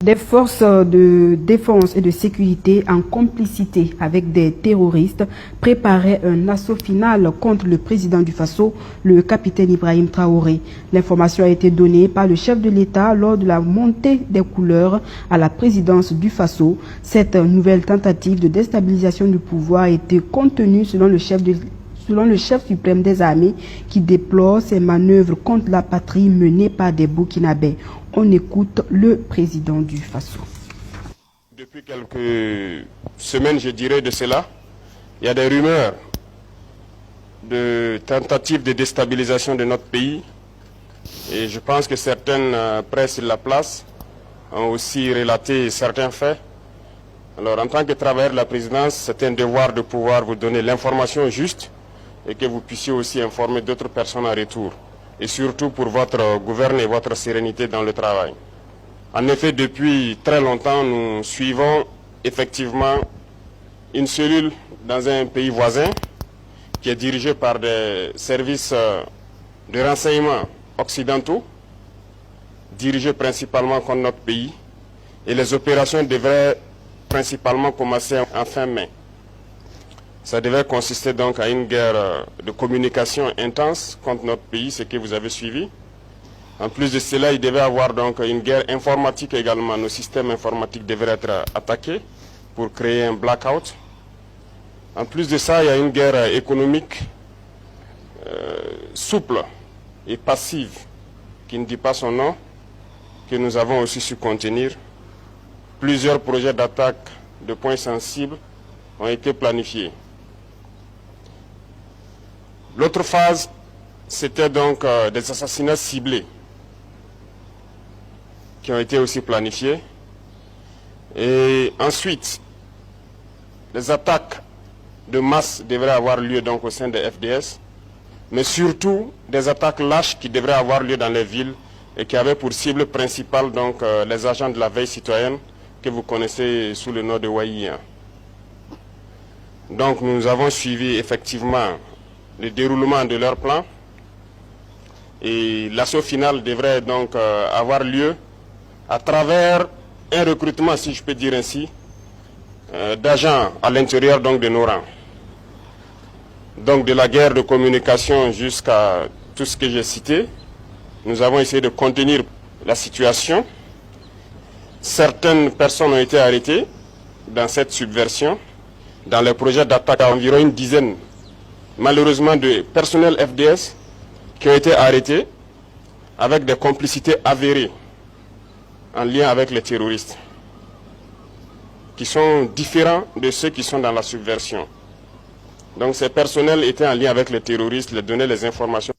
Des forces de défense et de sécurité en complicité avec des terroristes préparaient un assaut final contre le président du Faso, le capitaine Ibrahim Traoré. L'information a été donnée par le chef de l'État lors de la montée des couleurs à la présidence du Faso. Cette nouvelle tentative de déstabilisation du pouvoir a été contenue selon le chef suprême des armées qui déplore ces manœuvres contre la patrie menées par des Burkinabés. On écoute le président du Faso. Depuis quelques semaines, je dirais de cela, il y a des rumeurs de tentatives de déstabilisation de notre pays. Et je pense que certaines presses sur la place ont aussi relaté certains faits. Alors en tant que travailleur de la présidence, c'est un devoir de pouvoir vous donner l'information juste et que vous puissiez aussi informer d'autres personnes en retour. Et surtout pour votre gouvernement et votre sérénité dans le travail. En effet, depuis très longtemps, nous suivons effectivement une cellule dans un pays voisin qui est dirigée par des services de renseignement occidentaux, dirigés principalement contre notre pays. Et les opérations devraient principalement commencer en fin mai. Ça devait consister donc à une guerre de communication intense contre notre pays, ce que vous avez suivi. En plus de cela, il devait y avoir donc une guerre informatique également. Nos systèmes informatiques devraient être attaqués pour créer un blackout. En plus de ça, il y a une guerre économique souple et passive, qui ne dit pas son nom, que nous avons aussi su contenir. Plusieurs projets d'attaque de points sensibles ont été planifiés. L'autre phase, c'était donc des assassinats ciblés qui ont été aussi planifiés. Et ensuite, les attaques de masse devraient avoir lieu donc au sein des FDS, mais surtout des attaques lâches qui devraient avoir lieu dans les villes et qui avaient pour cible principale donc les agents de la veille citoyenne que vous connaissez sous le nom de Waïa. Donc nous avons suivi effectivement le déroulement de leur plan et l'assaut final devrait donc avoir lieu à travers un recrutement, si je peux dire ainsi, d'agents à l'intérieur donc de nos rangs. Donc de la guerre de communication jusqu'à tout ce que j'ai cité, nous avons essayé de contenir la situation. Certaines personnes ont été arrêtées dans cette subversion. Dans les projets d'attaque, environ une dizaine, malheureusement, de personnels FDS qui ont été arrêtés avec des complicités avérées en lien avec les terroristes, qui sont différents de ceux qui sont dans la subversion. Donc ces personnels étaient en lien avec les terroristes, les donnaient les informations.